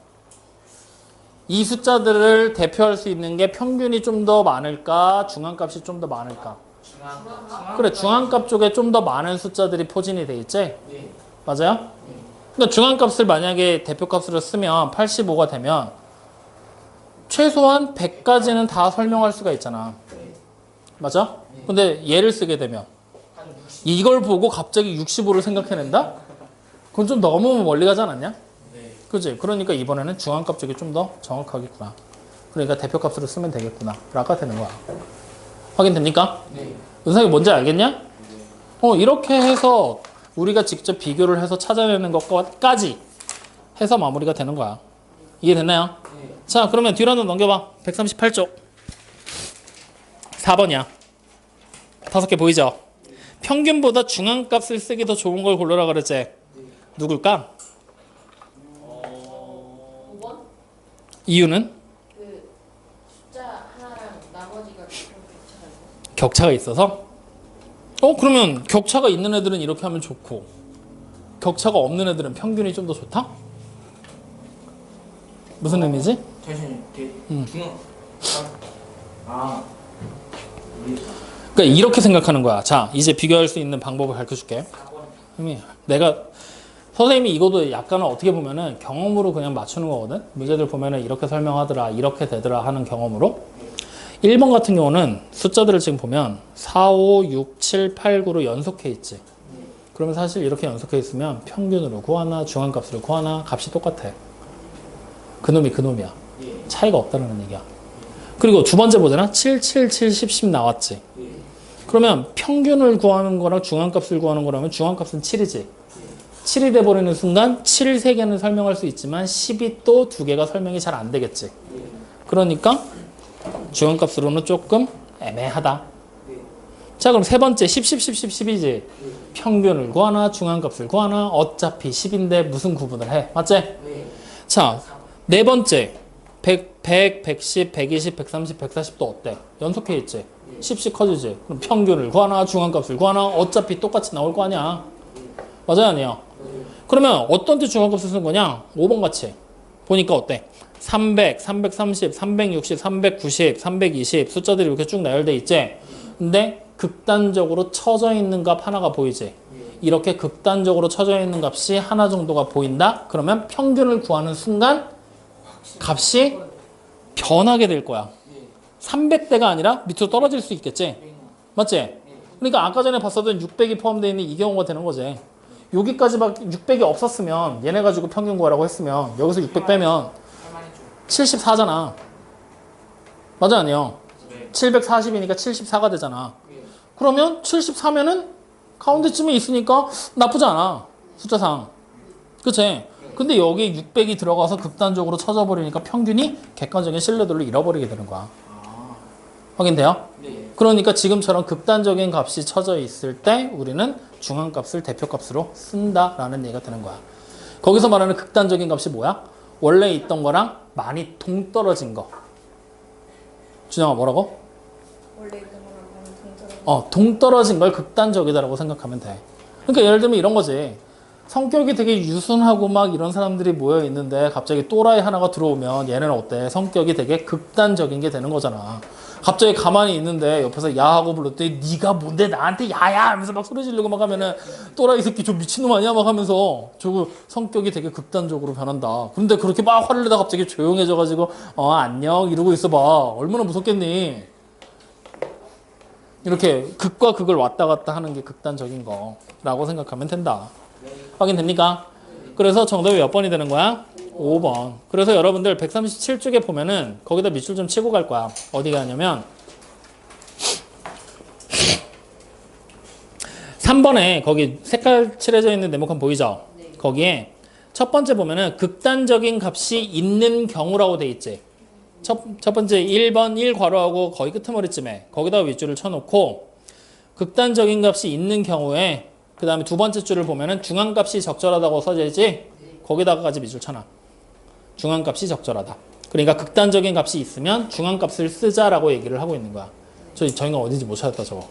이 숫자들을 대표할 수 있는 게 평균이 좀 더 많을까? 중앙값이 좀 더 많을까? 그래, 중앙값 쪽에 좀 더 많은 숫자들이 포진이 돼 있지? 네. 맞아요? 그러니까 중앙값을 만약에 대표값으로 쓰면 85가 되면 최소한 100까지는 다 설명할 수가 있잖아. 맞아? 근데 얘를 쓰게 되면 이걸 보고 갑자기 65를 생각해낸다? 그건 좀 너무 멀리 가지 않았냐? 네. 그지? 그러니까 이번에는 중앙값 쪽이 좀 더 정확하겠구나. 그러니까 대표값으로 쓰면 되겠구나. 라가 되는 거야. 확인됩니까? 네. 은상이 뭔지 알겠냐? 이렇게 해서 우리가 직접 비교를 해서 찾아내는 것까지 해서 마무리가 되는 거야. 이해됐나요? 네. 자, 그러면 뒤로 한번 넘겨봐. 138쪽. 4번이야. 5개 보이죠? 평균보다 중앙값을 쓰기 더 좋은 걸 고르라 그랬지? 누굴까? 5번? 이유는? 그 숫자 하나랑 나머지가 좀 격차가 있어요. 격차가 있어서? 그러면 격차가 있는 애들은 이렇게 하면 좋고 격차가 없는 애들은 평균이 좀 더 좋다? 무슨 의미지? 잠시만요. 중앙. 그러니까 이렇게 생각하는 거야. 자, 이제 비교할 수 있는 방법을 가르쳐줄게. 내가 선생님이 이것도 약간은 어떻게 보면은 경험으로 그냥 맞추는 거거든. 문제들 보면은 이렇게 설명하더라, 이렇게 되더라 하는 경험으로. 1번 같은 경우는 숫자들을 지금 보면 4, 5, 6, 7, 8, 9로 연속해 있지. 그러면 사실 이렇게 연속해 있으면 평균으로 구하나 중앙값으로 구하나 값이 똑같아. 그놈이 그놈이야. 차이가 없다는 얘기야. 그리고 두 번째 보잖아. 7, 7, 7, 10, 10 나왔지. 그러면 평균을 구하는 거랑 중앙값을 구하는 거라면 중앙값은 7이지. 7이 돼버리는 순간 7 3개는 설명할 수 있지만 10이 또 2개가 설명이 잘 안 되겠지. 그러니까 중앙값으로는 조금 애매하다. 자, 그럼 세 번째 10, 10, 10, 10, 10이지. 평균을 구하나 중앙값을 구하나 어차피 10인데 무슨 구분을 해. 맞지? 자, 네 번째 100, 110, 120, 130, 140도 어때? 연속해 있지. 10씩 커지지. 그럼 평균을 구하나 중앙값을 구하나 어차피 똑같이 나올 거 아니야. 맞아요, 아니에요? 그러면 어떤 때 중앙값을 쓰는 거냐? 5번 같이. 보니까 어때? 300, 330, 360, 390, 320 숫자들이 이렇게 쭉 나열돼 있지? 근데 극단적으로 쳐져 있는 값 하나가 보이지? 이렇게 극단적으로 쳐져 있는 값이 하나 정도가 보인다? 그러면 평균을 구하는 순간 값이 변하게 될 거야. 300대가 아니라 밑으로 떨어질 수 있겠지? 맞지? 그러니까 아까 전에 봤었던 600이 포함되어 있는 이 경우가 되는 거지. 여기까지 막 600이 없었으면 얘네 가지고 평균 구하라고 했으면 여기서 600 빼면 74잖아. 맞아 아니요? 740이니까 74가 되잖아. 그러면 74면은 가운데쯤에 있으니까 나쁘지 않아. 숫자상. 그치? 근데 여기 600이 들어가서 극단적으로 쳐져버리니까 평균이 객관적인 신뢰도를 잃어버리게 되는 거야. 확인돼요? 네. 그러니까 지금처럼 극단적인 값이 쳐져 있을 때 우리는 중앙값을 대표값으로 쓴다라는 얘기가 되는 거야. 거기서 말하는 극단적인 값이 뭐야? 원래 있던 거랑 많이 동떨어진 거. 준영아 뭐라고? 원래 있던 거랑 많이 동떨어져. 동떨어진 걸 극단적이다라고 생각하면 돼. 그러니까 예를 들면 이런 거지. 성격이 되게 유순하고 막 이런 사람들이 모여 있는데 갑자기 또라이 하나가 들어오면 얘는 어때? 성격이 되게 극단적인 게 되는 거잖아. 갑자기 가만히 있는데 옆에서 야 하고 불렀더니 네가 뭔데 나한테 야야 하면서 막 소리 지르고 막 하면은 또라이 새끼 저 미친놈 아니야 막 하면서 저거 성격이 되게 극단적으로 변한다. 근데 그렇게 막 화를 내다 갑자기 조용해져가지고 안녕 이러고 있어봐. 얼마나 무섭겠니? 이렇게 극과 극을 왔다 갔다 하는 게 극단적인 거라고 생각하면 된다. 확인됩니까? 그래서 정답이 몇 번이 되는 거야? 5번. 그래서 여러분들 137쪽에 보면은 거기다 밑줄 좀 치고 갈 거야. 어디 가냐면 3번에 거기 색깔 칠해져 있는 네모칸 보이죠? 거기에 첫 번째 보면은 극단적인 값이 있는 경우라고 돼 있지. 첫 번째 1번 1괄호하고 거의 끄트머리쯤에 거기다가 윗줄을 쳐놓고 극단적인 값이 있는 경우에 그 다음에 두 번째 줄을 보면은 중앙값이 적절하다고 써져 있지? 거기다가까지 밑줄 쳐놔. 중앙값이 적절하다. 그러니까 극단적인 값이 있으면 중앙값을 쓰자라고 얘기를 하고 있는 거야. 저희가 어딘지 못 찾았다 저거.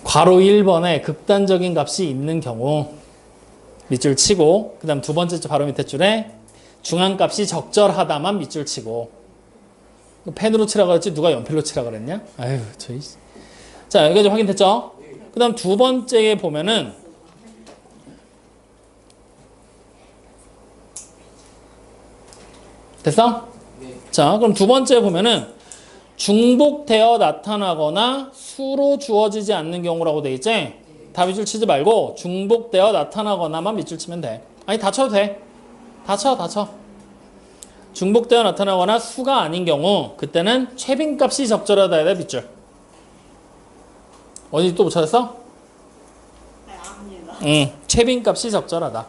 괄호 1번에 극단적인 값이 있는 경우 밑줄 치고 그 다음 두 번째 줄 바로 밑에 줄에 중앙값이 적절하다만 밑줄 치고 펜으로 치라 그랬지 누가 연필로 치라 그랬냐? 아유 저희. 자 여기까지 확인됐죠? 그 다음 두 번째에 보면은 됐어? 네. 자 그럼 두 번째 보면은 중복되어 나타나거나 수로 주어지지 않는 경우라고 돼 있지? 다 밑줄 치지 말고 중복되어 나타나거나만 밑줄 치면 돼. 아니 다 쳐도 돼. 다 쳐. 중복되어 나타나거나 수가 아닌 경우 그때는 최빈값이 적절하다 해야 돼 밑줄. 어디 또 못 찾았어? 네, 아닙니다. 최빈값이 적절하다.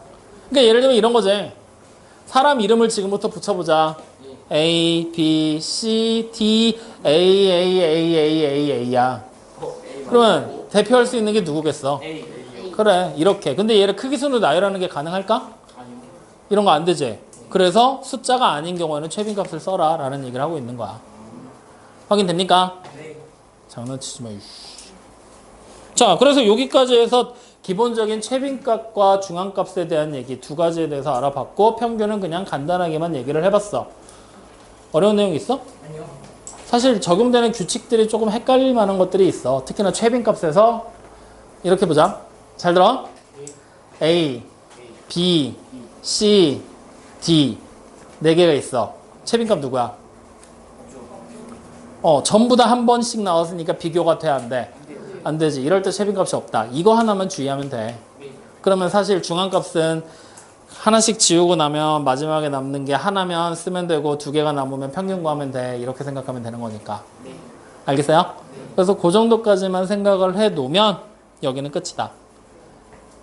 그러니까 예를 들면 이런 거지. 사람 이름을 지금부터 붙여보자. A, B, C, D, A, A, A, A, A, A야. 그러면 대표할 수 있는 게 누구겠어? 그래, 이렇게. 근데 얘를 크기순으로 나열하는 게 가능할까? 이런 거 안 되지. 그래서 숫자가 아닌 경우에는 최빈값을 써라 라는 얘기를 하고 있는 거야. 확인됩니까? 네. 장난치지 마. 자, 그래서 여기까지 해서 기본적인 최빈값과 중앙값에 대한 얘기 두 가지에 대해서 알아봤고 평균은 그냥 간단하게만 얘기를 해봤어. 어려운 내용 있어? 아니요. 사실 적용되는 규칙들이 조금 헷갈릴 만한 것들이 있어. 특히나 최빈값에서 이렇게 보자. 잘 들어. A, B, C, D 네 개가 있어. 최빈값 누구야? 전부 다 한 번씩 나왔으니까 비교가 돼, 안 돼? 안 되지. 이럴 때 최빈값이 없다. 이거 하나만 주의하면 돼. 그러면 사실 중앙값은 하나씩 지우고 나면 마지막에 남는 게 하나면 쓰면 되고 두 개가 남으면 평균 구하면 돼. 이렇게 생각하면 되는 거니까. 알겠어요? 그래서 그 정도까지만 생각을 해 놓으면 여기는 끝이다.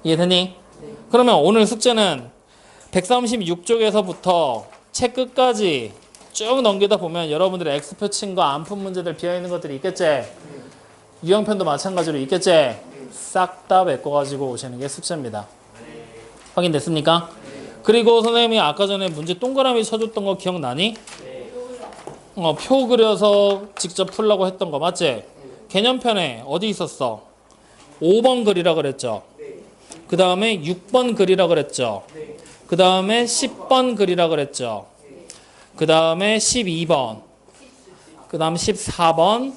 이해되니? 그러면 오늘 숙제는 136쪽에서부터 책 끝까지 쭉 넘기다 보면 여러분들의 X표 친 거 안 푼 문제들 비어있는 것들이 있겠지? 유형편도 마찬가지로 있겠지? 싹 다 메꿔가지고 오시는 게 숙제입니다. 확인됐습니까? 그리고 선생님이 아까 전에 문제 동그라미 쳐줬던 거 기억나니? 표 그려서 직접 풀라고 했던 거 맞지? 개념편에 어디 있었어? 5번 글이라 그랬죠? 그 다음에 6번 그리라 그랬죠. 네. 그 다음에 10번 그리라 그랬죠. 그 다음에 12번. 그 다음 14번.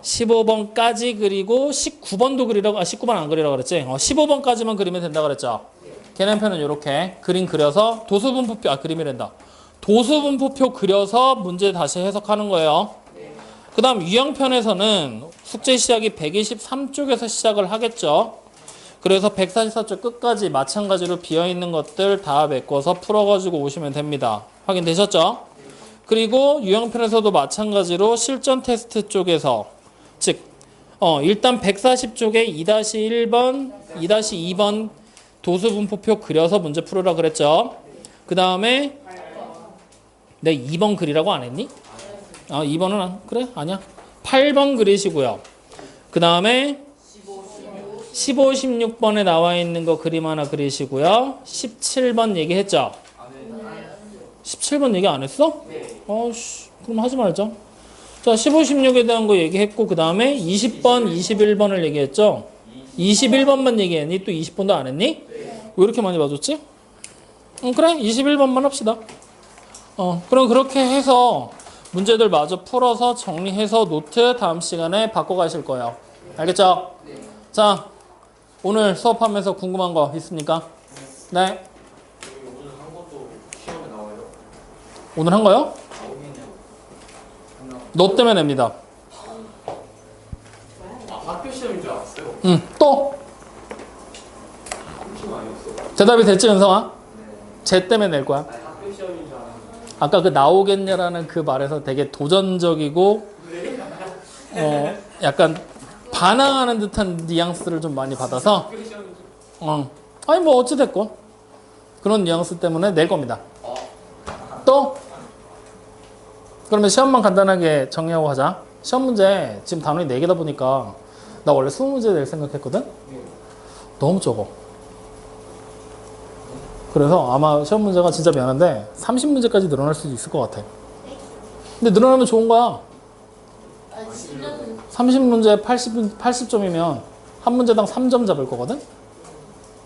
15번까지 그리고 19번도 그리라고, 19번 안 그리라고 그랬지? 15번까지만 그리면 된다 그랬죠. 계량표는 이렇게 그림 그려서 도수분포표, 그림이란다. 도수분포표 그려서 문제 다시 해석하는 거예요. 그 다음 유형편에서는 숙제 시작이 123쪽에서 시작을 하겠죠. 그래서 144쪽 끝까지 마찬가지로 비어있는 것들 다 메꿔서 풀어가지고 오시면 됩니다. 확인되셨죠? 그리고 유형편에서도 마찬가지로 실전 테스트 쪽에서 즉 일단 140쪽에 2-1번, 2-2번 도수분포표 그려서 문제 풀으라 그랬죠. 그 다음에 내 2번 그리라고 안 했니? 2번은 그래? 아니야. 8번 그리시고요. 그 다음에 15, 16번에 나와 있는 거 그림 하나 그리시고요. 17번 얘기했죠? 17번 얘기 안 했어? 그럼 하지 말자. 자, 15, 16에 대한 거 얘기했고 그 다음에 20번, 21번을 얘기했죠? 21번만 얘기했니? 또 20번도 안 했니? 왜 이렇게 많이 봐줬지? 그래, 21번만 합시다. 그럼 그렇게 해서 문제들 마저 풀어서 정리해서 노트 다음 시간에 바꿔 가실 거예요. 알겠죠? 자, 오늘 수업하면서 궁금한 거 있습니까? 네. 오늘 한 것도 시험에 나와요? 오늘 한 거요? 너 때문에 냅니다. 학교 시험인 줄 알았어요. 또? 시험 아니었어? 대답이 됐지, 은성아? 쟤 때문에 낼 거야. 학교 시험인 줄 알았는데. 아까 그 나오겠냐라는 그 말에서 되게 도전적이고 약간 반항하는 듯한 뉘앙스를 좀 많이 받아서 아니 뭐 어찌됐건 그런 뉘앙스 때문에 낼 겁니다. 또? 그러면 시험만 간단하게 정리하고 하자. 시험 문제 지금 단원이 4개다 보니까 나 원래 20문제 낼 생각했거든? 너무 적어. 그래서 아마 시험 문제가 진짜 미안한데 30문제까지 늘어날 수도 있을 것 같아. 근데 늘어나면 좋은 거야. 30문제 80점이면 한 문제당 3점 잡을 거거든?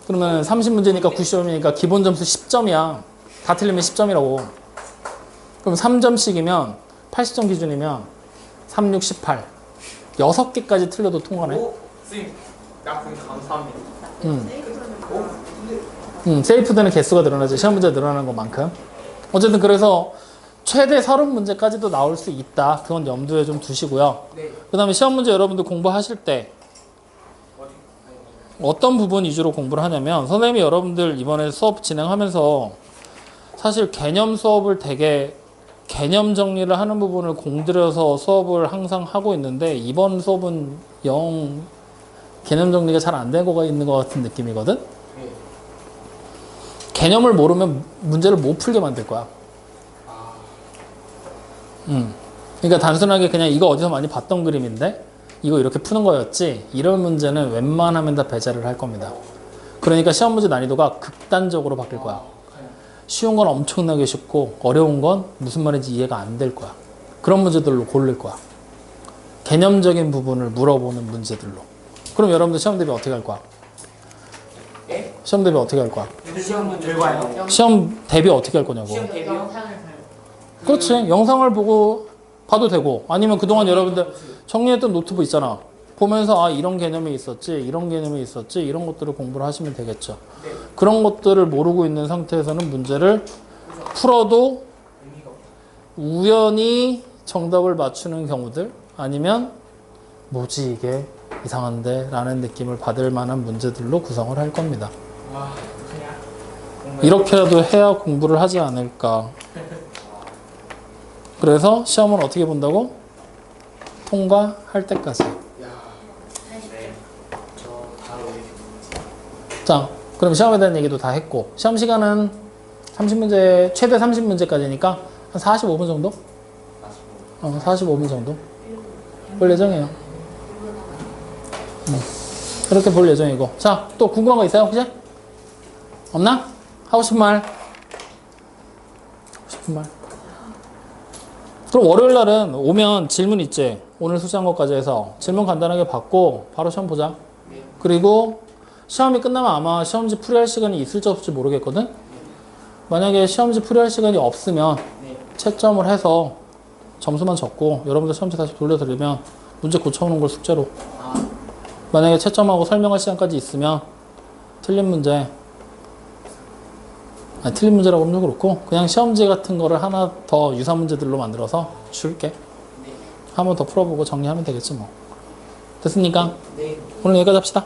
그러면 30문제니까 90점이니까 기본 점수 10점이야. 다 틀리면 10점이라고. 그럼 3점씩이면 80점 기준이면 3, 6, 18. 6개까지 틀려도 통과네. 선생님, 약간 감사합니다. 세이프되는 개수가 늘어나지. 시험 문제 늘어나는 것만큼. 어쨌든 그래서 최대 30문제까지도 나올 수 있다. 그건 염두에 좀 두시고요. 네. 그 다음에 시험 문제 여러분들 공부하실 때 어떤 부분 위주로 공부를 하냐면 선생님이 여러분들 이번에 수업 진행하면서 사실 개념 수업을 되게 개념 정리를 하는 부분을 공들여서 수업을 항상 하고 있는데 이번 수업은 영 개념 정리가 잘 안 되고 있는 것 같은 느낌이거든? 개념을 모르면 문제를 못 풀게 만들 거야. 그러니까 단순하게 그냥 이거 어디서 많이 봤던 그림인데 이거 이렇게 푸는 거였지 이런 문제는 웬만하면 다 배제를 할 겁니다. 그러니까 시험 문제 난이도가 극단적으로 바뀔 거야. 쉬운 건 엄청나게 쉽고 어려운 건 무슨 말인지 이해가 안 될 거야. 그런 문제들로 고를 거야. 개념적인 부분을 물어보는 문제들로. 그럼 여러분들 시험 대비 어떻게 할 거야? 예? 시험 대비 어떻게 할 거야? 시험 결과요? 시험 대비 어떻게 할 거냐고. 시험 대비요? 영상을 봐요. 그렇지. 영상을 보고 봐도 되고 아니면 그동안 여러분들 정리했던 노트북 있잖아. 보면서 이런 개념이 있었지 이런 개념이 있었지 이런 것들을 공부를 하시면 되겠죠. 네. 그런 것들을 모르고 있는 상태에서는 문제를 풀어도 우연히 정답을 맞추는 경우들 아니면 뭐지 이게 이상한데 라는 느낌을 받을 만한 문제들로 구성을 할 겁니다. 와, 그냥 이렇게라도 해야 공부를 하지 않을까. 그래서 시험은 어떻게 본다고? 통과할 때까지. 자, 그럼 시험에 대한 얘기도 다 했고 시험 시간은 30문제 최대 30문제까지니까 한 45분 정도? 45분 정도 볼 예정이에요. 그렇게 볼 예정이고. 자, 또 궁금한 거 있어요 혹시? 없나? 하고 싶은 말? 하고 싶은 말? 그럼 월요일 날은 오면 질문 있지? 오늘 숙제한 것까지 해서 질문 간단하게 받고 바로 시험 보자. 그리고 시험이 끝나면 아마 시험지 풀이할 시간이 있을지 없을지 모르겠거든. 만약에 시험지 풀이할 시간이 없으면 네. 채점을 해서 점수만 적고 여러분들 시험지 다시 돌려드리면 문제 고쳐오는 걸 숙제로. 아, 만약에 채점하고 설명할 시간까지 있으면 틀린 문제, 아니 틀린 문제라고 하면 좀 그렇고 그냥 시험지 같은 거를 하나 더 유사 문제들로 만들어서 줄게. 네. 한 번 더 풀어보고 정리하면 되겠지 뭐. 됐습니까? 네. 오늘 여기까지 합시다.